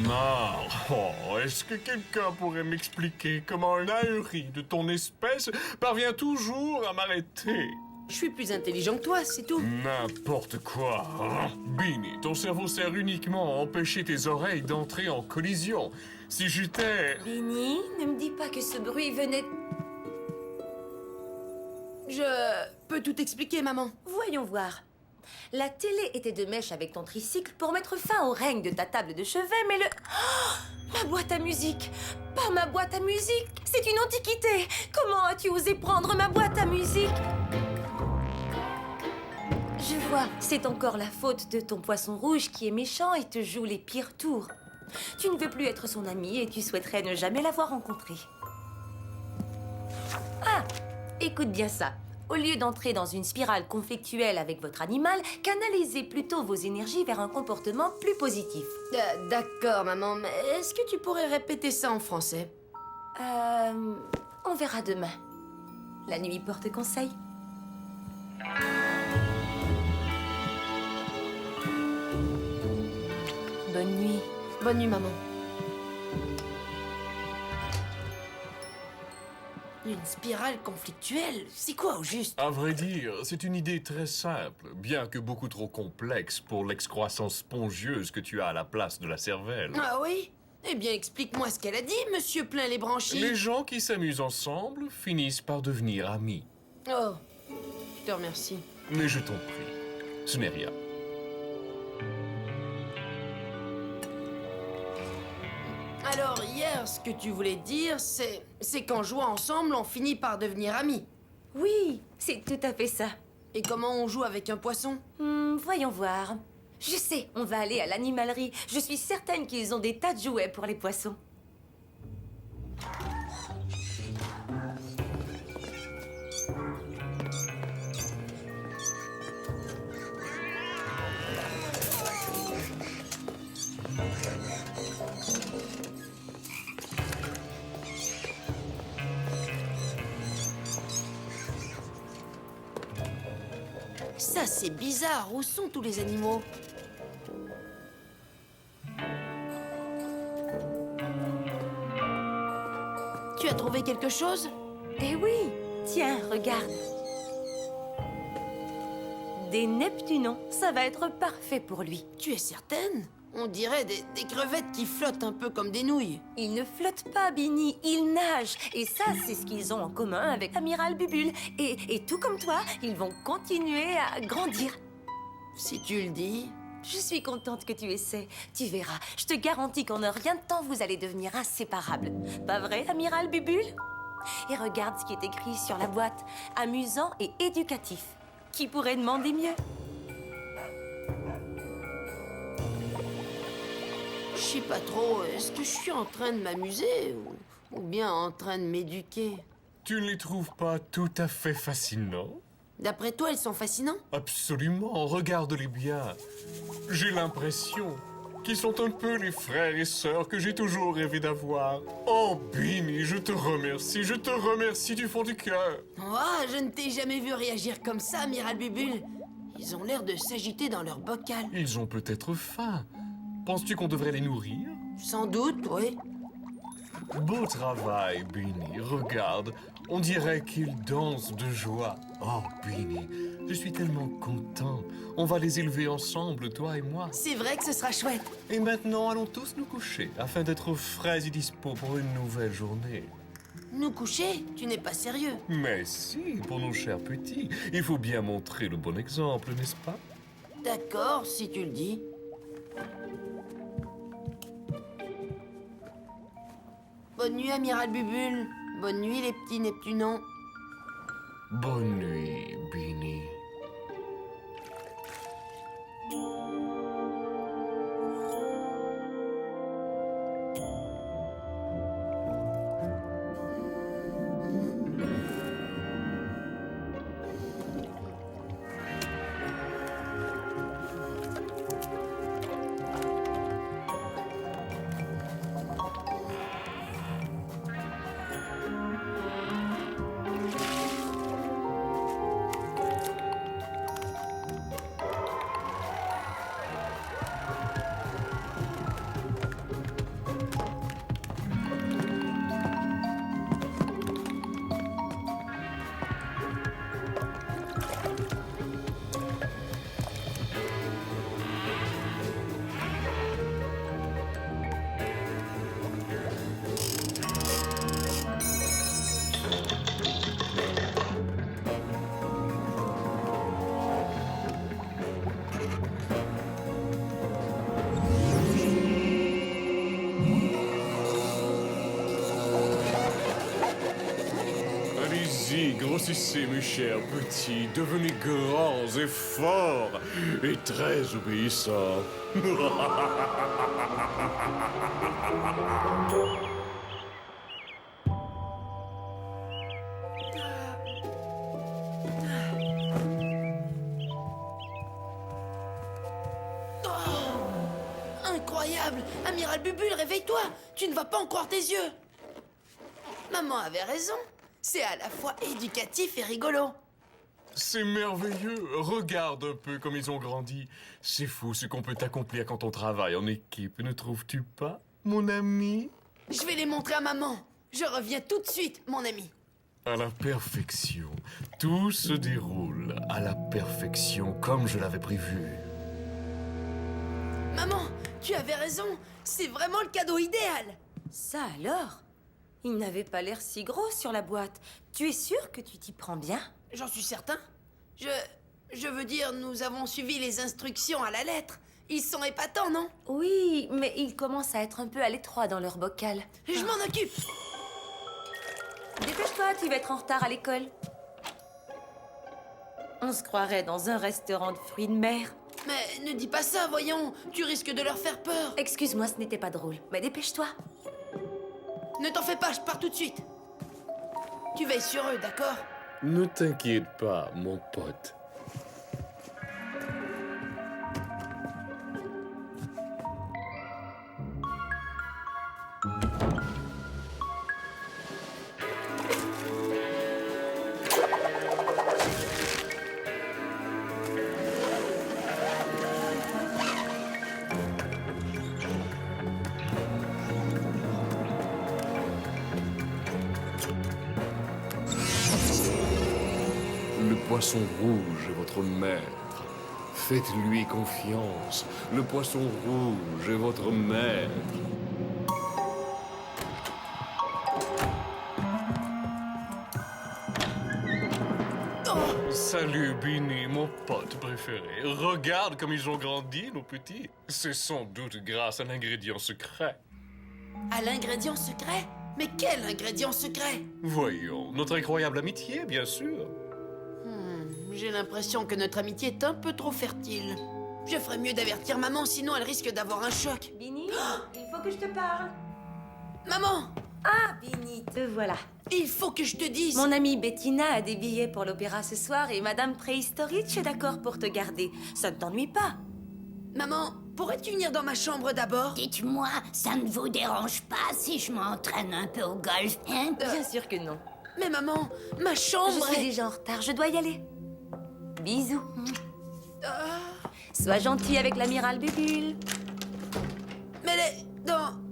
marre. Oh, est-ce que quelqu'un pourrait m'expliquer comment un ahuri de ton espèce parvient toujours à m'arrêter? Je suis plus intelligent que toi, c'est tout. N'importe quoi. Beanie, ton cerveau sert uniquement à empêcher tes oreilles d'entrer en collision. Si j'étais... Beanie, ne me dis pas que ce bruit venait... Je peux tout expliquer, maman. Voyons voir. La télé était de mèche avec ton tricycle pour mettre fin au règne de ta table de chevet, mais le... Oh, ma boîte à musique! Pas ma boîte à musique! C'est une antiquité! Comment as-tu osé prendre ma boîte à musique? Je vois, c'est encore la faute de ton poisson rouge qui est méchant et te joue les pires tours. Tu ne veux plus être son ami et tu souhaiterais ne jamais l'avoir rencontré. Ah! Écoute bien ça. Au lieu d'entrer dans une spirale conflictuelle avec votre animal, canalisez plutôt vos énergies vers un comportement plus positif. D'accord, maman, mais est-ce que tu pourrais répéter ça en français? On verra demain. La nuit porte conseil. Bonne nuit. Bonne nuit, maman. Une spirale conflictuelle? C'est quoi au juste? À vrai dire, c'est une idée très simple, bien que beaucoup trop complexe pour l'excroissance spongieuse que tu as à la place de la cervelle. Ah oui? Eh bien, explique-moi ce qu'elle a dit, monsieur Plein les branchies. Les gens qui s'amusent ensemble finissent par devenir amis. Oh, je te remercie. Mais je t'en prie, ce n'est rien. Alors, hier, ce que tu voulais dire, c'est qu'en jouant ensemble, on finit par devenir amis. Oui, c'est tout à fait ça. Et comment on joue avec un poisson? Voyons voir. Je sais, on va aller à l'animalerie. Je suis certaine qu'ils ont des tas de jouets pour les poissons. Ça, c'est bizarre. Où sont tous les animaux? Tu as trouvé quelque chose? Eh oui, tiens, regarde. Des Neptunons, ça va être parfait pour lui. Tu es certaine? On dirait des crevettes qui flottent un peu comme des nouilles. Ils ne flottent pas, Beanie, ils nagent. Et ça, c'est ce qu'ils ont en commun avec Amiral Bubule. Et tout comme toi, ils vont continuer à grandir. Si tu le dis. Je suis contente que tu essaies. Tu verras, je te garantis qu'en un rien de temps, vous allez devenir inséparables. Pas vrai, Amiral Bubule? Et regarde ce qui est écrit sur la boîte. Amusant et éducatif. Qui pourrait demander mieux? Je sais pas trop, est-ce que je suis en train de m'amuser ou bien en train de m'éduquer? Tu ne les trouves pas tout à fait fascinants? D'après toi, ils sont fascinants? Absolument, regarde-les bien. J'ai l'impression qu'ils sont un peu les frères et sœurs que j'ai toujours rêvé d'avoir. Oh, Beanie, je te remercie du fond du cœur. Oh, je ne t'ai jamais vu réagir comme ça, Amiral Bubule. Ils ont l'air de s'agiter dans leur bocal. Ils ont peut-être faim. Penses-tu qu'on devrait les nourrir? Sans doute, oui. Beau travail, Beanie. Regarde, on dirait qu'ils dansent de joie. Oh, Beanie, je suis tellement content. On va les élever ensemble, toi et moi. C'est vrai que ce sera chouette. Et maintenant, allons tous nous coucher, afin d'être frais et dispo pour une nouvelle journée. Nous coucher? Tu n'es pas sérieux. Mais si, pour nos chers petits, il faut bien montrer le bon exemple, n'est-ce pas? D'accord, si tu le dis. Bonne nuit, Amiral Bubule. Bonne nuit, les petits Neptunons. Bonne nuit, Beanie. Grossissez, mes chers petits, devenez grands et forts et très obéissants. Incroyable! Amiral Bubule, réveille-toi! Tu ne vas pas en croire tes yeux! Maman avait raison. C'est à la fois éducatif et rigolo. C'est merveilleux. Regarde un peu comme ils ont grandi. C'est fou ce qu'on peut accomplir quand on travaille en équipe, ne trouves-tu pas, mon ami? Je vais les montrer à maman. Je reviens tout de suite, mon ami. À la perfection. Tout se déroule à la perfection, comme je l'avais prévu. Maman, tu avais raison. C'est vraiment le cadeau idéal. Ça alors? Il n'avait pas l'air si gros sur la boîte. Tu es sûr que tu t'y prends bien? J'en suis certain. Je veux dire, nous avons suivi les instructions à la lettre. Ils sont épatants, non? Oui, mais ils commencent à être un peu à l'étroit dans leur bocal. Je m'en occupe. Dépêche-toi, tu vas être en retard à l'école. On se croirait dans un restaurant de fruits de mer. Mais ne dis pas ça, voyons. Tu risques de leur faire peur. Excuse-moi, ce n'était pas drôle. Mais dépêche-toi. Ne t'en fais pas, je pars tout de suite. Tu veilles sur eux, d'accord? Ne t'inquiète pas, mon pote. Le poisson rouge est votre maître. Faites-lui confiance. Le poisson rouge est votre maître. Salut, Beanie, mon pote préféré. Regarde comme ils ont grandi, nos petits. C'est sans doute grâce à l'ingrédient secret. À l'ingrédient secret? Mais quel ingrédient secret? Voyons, notre incroyable amitié, bien sûr. J'ai l'impression que notre amitié est un peu trop fertile. Je ferais mieux d'avertir maman, sinon elle risque d'avoir un choc. Bini, il faut que je te parle. Maman! Ah, Bini, te voilà. Il faut que je te dise... Mon amie Bettina a des billets pour l'opéra ce soir et Madame Prehistorich est d'accord pour te garder. Ça ne t'ennuie pas? Maman, pourrais-tu venir dans ma chambre d'abord? Dites-moi, ça ne vous dérange pas si je m'entraîne un peu au golf, hein? Bien sûr que non. Mais maman, ma Je chambre suis est... déjà en retard, je dois y aller. Bisous. Ah, Sois gentil avec l'amiral Bubule. mais elle est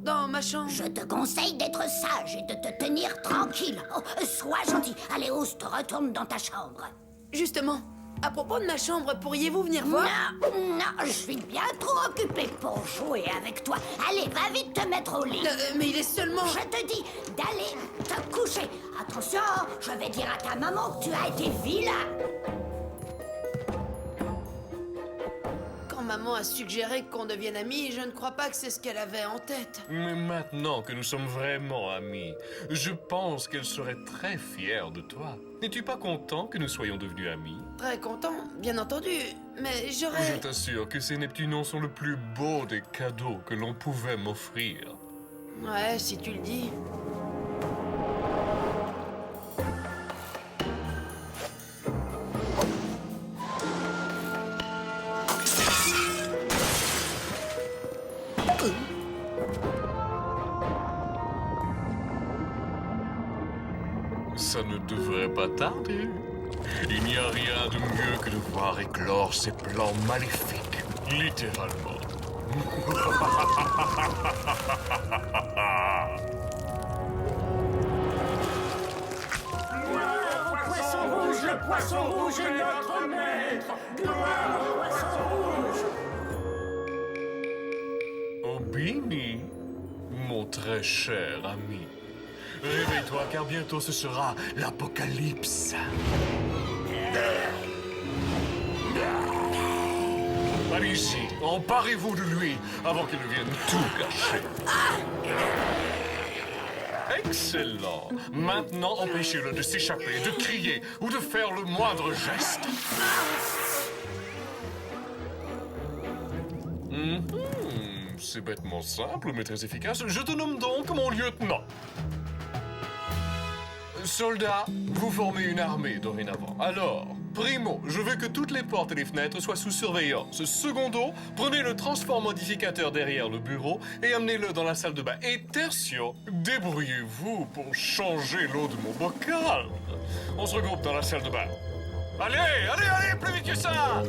dans ma chambre. Je te conseille d'être sage et de te tenir tranquille. Oh, sois gentil. Allez, ose, te retourne dans ta chambre. Justement, à propos de ma chambre, pourriez-vous venir voir? Non, je suis bien trop occupée pour jouer avec toi. Allez, va vite te mettre au lit. Mais il est seulement... Je te dis d'aller te coucher. Attention, je vais dire à ta maman que tu as été vilain. Quand maman a suggéré qu'on devienne amis, je ne crois pas que c'est ce qu'elle avait en tête. Mais maintenant que nous sommes vraiment amis, je pense qu'elle serait très fière de toi. N'es-tu pas content que nous soyons devenus amis? Très content, bien entendu, mais Je j'aurais... t'assure que ces Neptunons sont le plus beau des cadeaux que l'on pouvait m'offrir. Ouais, si tu le dis. Ça ne devrait pas tarder. Il n'y a rien de mieux que de voir éclore ces plans maléfiques, littéralement. Le poisson rouge est notre maître! Gloire au poisson rouge! Oh, Beanie, mon très cher ami. Réveille-toi, car bientôt ce sera l'apocalypse. Allez-y, emparez-vous de lui avant qu'il ne vienne tout gâcher. Excellent. Maintenant, empêchez-le de s'échapper, de crier ou de faire le moindre geste. C'est bêtement simple, mais très efficace. Je te nomme donc mon lieutenant. Soldats, vous formez une armée dorénavant. Alors, primo, je veux que toutes les portes et les fenêtres soient sous surveillance. Secondo, prenez le transformodificateur derrière le bureau et amenez-le dans la salle de bain. Et tertio, débrouillez-vous pour changer l'eau de mon bocal. On se regroupe dans la salle de bain. Allez, allez, allez, plus vite que ça!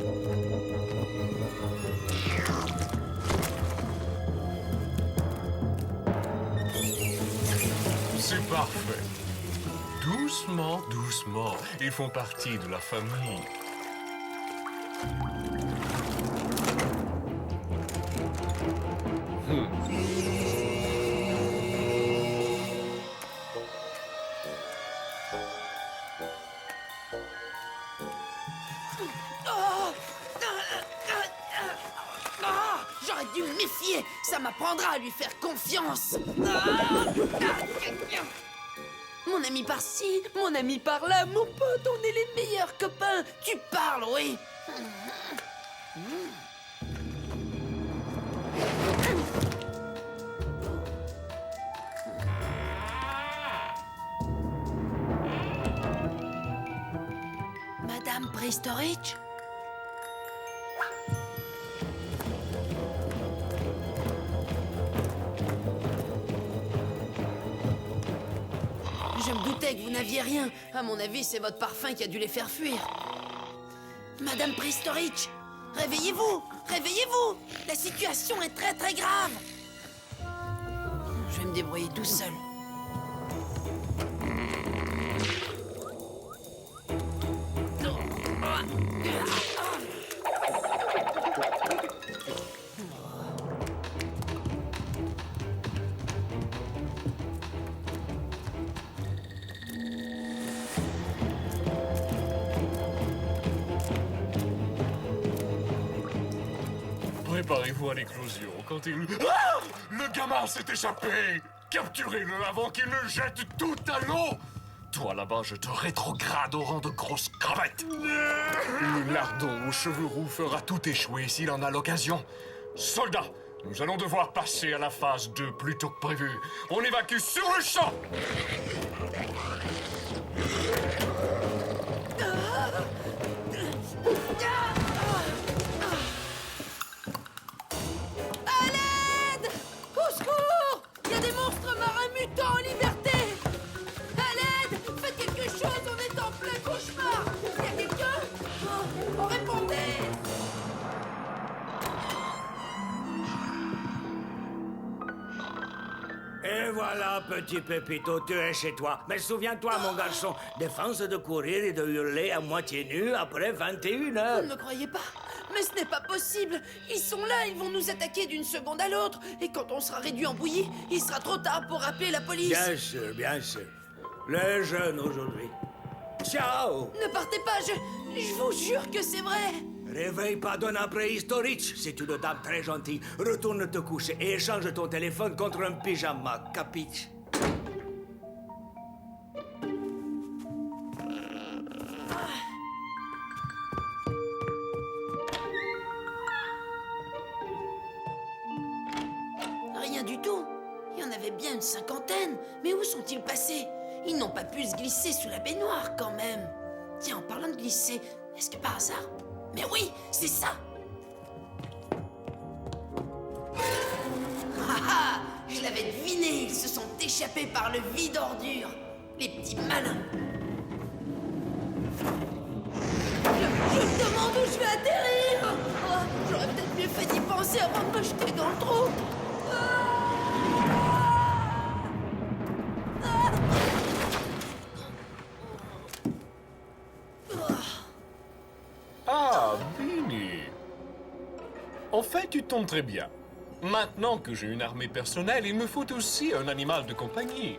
C'est parfait. Doucement, doucement. Ils font partie de la famille. J'aurais dû me méfier. Ça m'apprendra à lui faire confiance. Mon ami par-ci, mon ami par-là, mon pote, on est les meilleurs copains. Tu parles, oui. Madame Préhistorique? Je me doutais que vous n'aviez rien. À mon avis, c'est votre parfum qui a dû les faire fuir. Madame Préhistorique, réveillez-vous! Réveillez-vous! La situation est très très grave! Je vais me débrouiller tout seul. Préparez-vous à l'éclosion quand il... Ah! Le gamin s'est échappé! Capturez-le avant qu'il ne jette tout à l'eau! Toi là-bas, je te rétrograde au rang de grosse crevette! Le lardon aux cheveux roux fera tout échouer s'il en a l'occasion. Soldats, nous allons devoir passer à la phase 2 plus tôt que prévu. On évacue sur le champ! En liberté! À l'aide! Faites quelque chose, on est en plein cauchemar! Y a quelqu'un? Oh, répondez! Et voilà, petit Pépito, tu es chez toi. Mais souviens-toi, mon garçon, défense de courir et de hurler à moitié nu après 21 Vous heures. ne me croyez pas? Mais ce n'est pas possible! Ils sont là, ils vont nous attaquer d'une seconde à l'autre! Et quand on sera réduit en bouillie, il sera trop tard pour appeler la police! Bien sûr, bien sûr. Les jeunes aujourd'hui. Ciao! Ne partez pas, je vous jure que c'est vrai! Réveille pas Donna Préhistorique, c'est une dame très gentille. Retourne te coucher et échange ton téléphone contre un pyjama, capiche? Rien du tout. Il y en avait bien une cinquantaine. Mais où sont-ils passés? Ils n'ont pas pu se glisser sous la baignoire, quand même. Tiens, en parlant de glisser, est-ce que par hasard... Mais oui, c'est ça! Ah, je l'avais deviné, ils se sont échappés par le vide ordure. Les petits malins. Je me demande où je vais atterrir. Oh, j'aurais peut-être mieux fait d'y penser avant de me jeter dans le trou. Ah, Beanie! En fait, tu tombes très bien. Maintenant que j'ai une armée personnelle, il me faut aussi un animal de compagnie.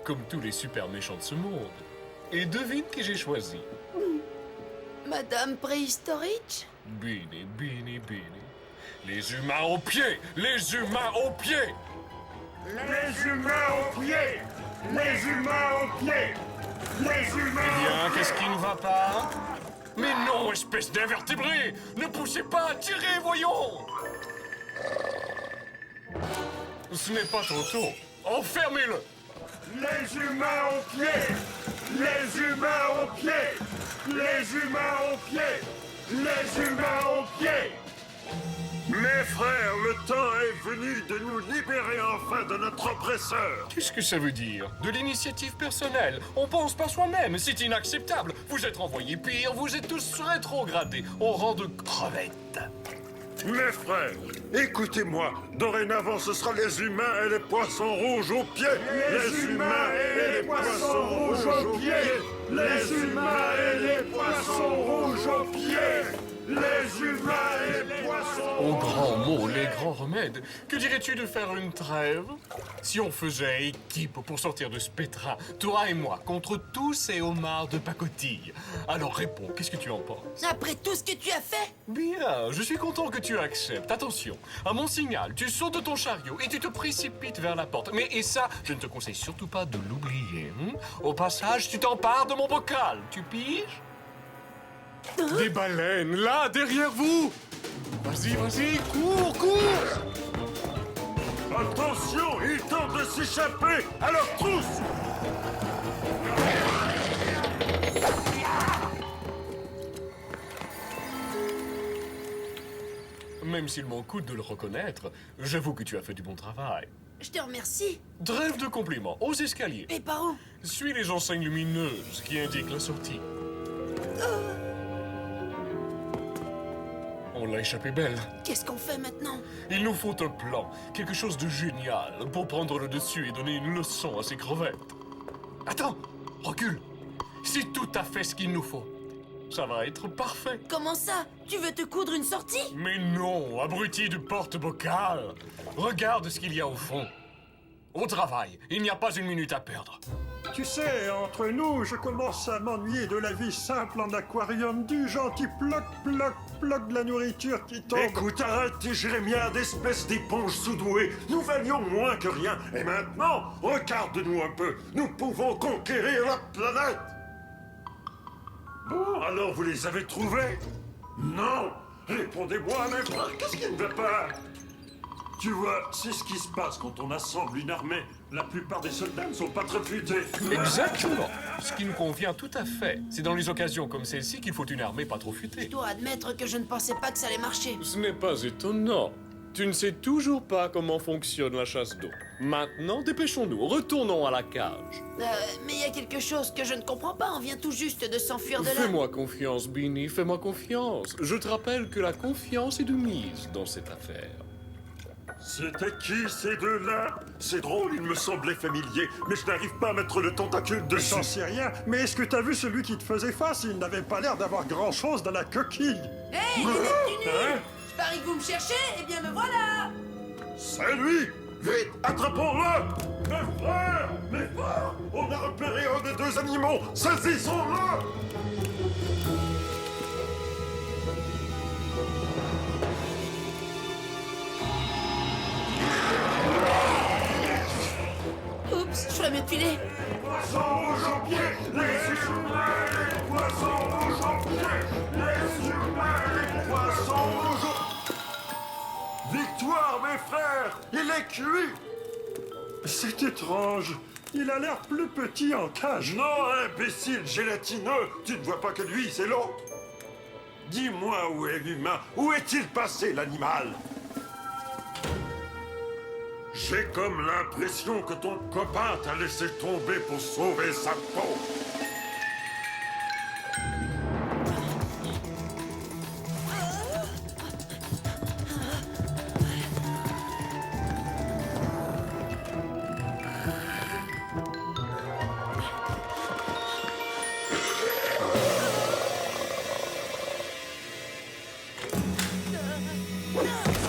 Comme tous les super méchants de ce monde. Et devine qui j'ai choisi. Madame Préhistorique? Beanie, Beanie, Beanie. Les humains aux pieds! Les humains aux pieds! Les humains aux pieds! Les humains au pied! Les humains! Eh bien, qu'est-ce qui ne va pas? Mais non, espèce d'invertébré! Ne poussez pas, tirez, voyons! Ce n'est pas trop tôt. Enfermez-le! Les humains au pied! Les humains au pied! Les humains au pied! Les humains au pied! Mes frères, le temps est venu de nous libérer enfin de notre oppresseur. Qu'est-ce que ça veut dire? De l'initiative personnelle. On pense pas soi-même, c'est inacceptable. Vous êtes renvoyés pire, vous êtes tous rétrogradés au rang de crevettes. Mes frères, écoutez-moi. Dorénavant, ce sera les humains et les poissons rouges aux pieds. Les humains et les poissons rouges aux pieds. Les humains et les poissons rouges aux pieds. Les humains et les poissons Aux grands mots, les grands remèdes. Que dirais-tu de faire une trêve? Si on faisait équipe pour sortir de ce pétrin, toi et moi, contre tous ces homards de pacotille. Alors réponds, qu'est-ce que tu en penses? Après tout ce que tu as fait? Bien, je suis content que tu acceptes. Attention, à mon signal, tu sautes de ton chariot et tu te précipites vers la porte. Mais et ça, je ne te conseille surtout pas de l'oublier. Au passage, tu t'empares de mon bocal. Tu piges? Des baleines, là, derrière vous! Vas-y, vas-y, cours, cours! Attention, il tente de s'échapper. Alors tous! Même s'il m'en coûte de le reconnaître, j'avoue que tu as fait du bon travail. Je te remercie. Trêve de compliments, aux escaliers. Et par où? Suis les enseignes lumineuses qui indiquent la sortie. On l'a échappé belle. Qu'est-ce qu'on fait maintenant? Il nous faut un plan, quelque chose de génial pour prendre le dessus et donner une leçon à ces crevettes. Attends, recule. C'est tout à fait ce qu'il nous faut. Ça va être parfait. Comment ça? Tu veux te coudre une sortie? Mais non, abruti de porte-bocal. Regarde ce qu'il y a au fond. Au travail, il n'y a pas une minute à perdre. Tu sais, entre nous, je commence à m'ennuyer de la vie simple en aquarium, du gentil ploc, ploc, ploc de la nourriture qui tombe. Écoute, arrête tes jérémiades, espèce d'éponge sous-douée. Nous valions moins que rien. Et maintenant, regarde-nous un peu. Nous pouvons conquérir la planète. Bon, alors vous les avez trouvés? Non. Répondez-moi, mes frères, qu'est-ce qui ne va pas? Tu vois, c'est ce qui se passe quand on assemble une armée. La plupart des soldats ne sont pas très futés. Exactement. Ce qui nous convient tout à fait. C'est dans les occasions comme celle-ci qu'il faut une armée pas trop futée. Je dois admettre que je ne pensais pas que ça allait marcher. Ce n'est pas étonnant. Tu ne sais toujours pas comment fonctionne la chasse d'eau. Maintenant, dépêchons-nous, retournons à la cage. Mais il y a quelque chose que je ne comprends pas. On vient tout juste de s'enfuir de là. Fais-moi confiance, Beanie, fais-moi confiance. Je te rappelle que la confiance est de mise dans cette affaire. C'était qui ces deux-là? C'est drôle, il me semblait familier, mais je n'arrive pas à mettre le tentacule dessus. J'en sais rien, mais est-ce que t'as vu celui qui te faisait face? Il n'avait pas l'air d'avoir grand-chose dans la coquille. Hé, les Neptunus! Hein? Je parie que vous me cherchez, eh bien me voilà! C'est lui! Vite, attrapons-le! Mes frères! Mes frères! On a repéré un des deux animaux! Saisissons-le! Oups, je ferais mieux de filer. Poissons rouges aux pieds! Les humains et les poissons rouges aux pieds! Les humains et les poissons rouges aux... Victoire, mes frères! Il est cuit! C'est étrange. Il a l'air plus petit en cage. Non, imbécile gélatineux! Tu ne vois pas que lui, c'est l'autre! Dis-moi où est l'humain? Où est-il passé, l'animal? J'ai comme l'impression que ton copain t'a laissé tomber pour sauver sa peau.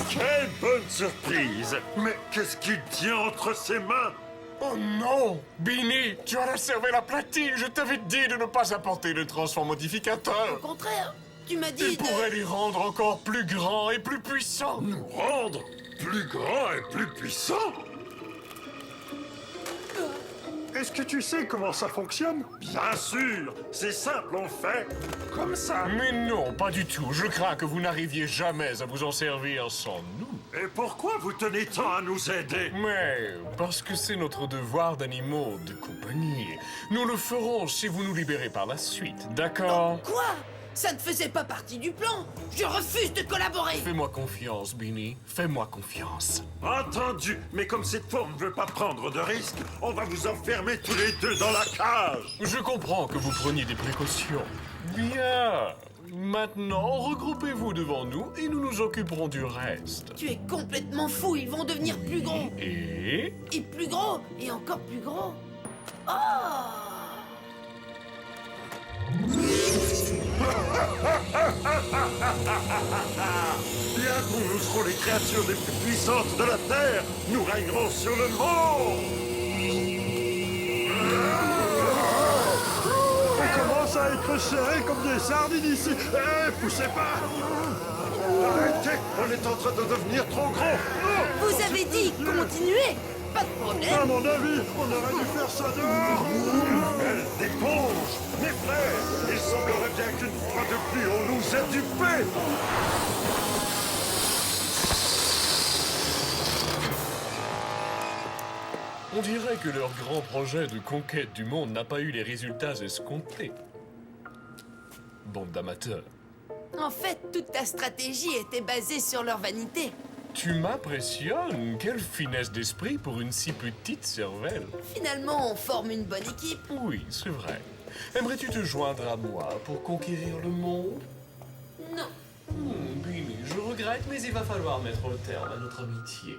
Quelle bonne surprise! Mais qu'est-ce qu'il tient entre ses mains? Oh non! Beanie, tu as lacervé la platine! Je t'avais dit de ne pas apporter de transfert modificateur! Au contraire, tu m'as dit Il pourrait les rendre encore plus grands et plus puissants! Nous rendre plus grands et plus puissants? Est-ce que tu sais comment ça fonctionne? Bien sûr, c'est simple, on fait comme ça. Mais non, pas du tout. Je crains que vous n'arriviez jamais à vous en servir sans nous. Et pourquoi vous tenez tant à nous aider? Mais parce que c'est notre devoir d'animaux de compagnie. Nous le ferons si vous nous libérez par la suite, d'accord? Quoi? Ça ne faisait pas partie du plan. Je refuse de collaborer. Fais-moi confiance, Beanie. Fais-moi confiance. Entendu, mais comme cette forme ne veut pas prendre de risques, on va vous enfermer tous les deux dans la cage. Je comprends que vous preniez des précautions. Bien. Maintenant, regroupez-vous devant nous et nous nous occuperons du reste. Tu es complètement fou. Ils vont devenir plus gros. Et... Et plus gros. Et encore plus gros. Oh! Bientôt, nous serons les créatures les plus puissantes de la Terre. Nous régnerons sur le monde. On commence à être serrés comme des sardines ici. Eh, poussez pas! Arrêtez, on est en train de devenir trop gros. Non, Vous avez dit continuez. Pas de À problème. mon avis, on aurait dû faire ça dehors. belle éponge. Mes frères, il semblerait bien qu'une fois de plus, on nous ait dupés. on dirait que leur grand projet de conquête du monde n'a pas eu les résultats escomptés. Bande d'amateurs. En fait, toute ta stratégie était basée sur leur vanité. Tu m'impressionnes. Quelle finesse d'esprit pour une si petite cervelle. Finalement, on forme une bonne équipe. Oui, c'est vrai. Aimerais-tu te joindre à moi pour conquérir le monde? Non. Beanie, je regrette, mais il va falloir mettre un terme à notre amitié.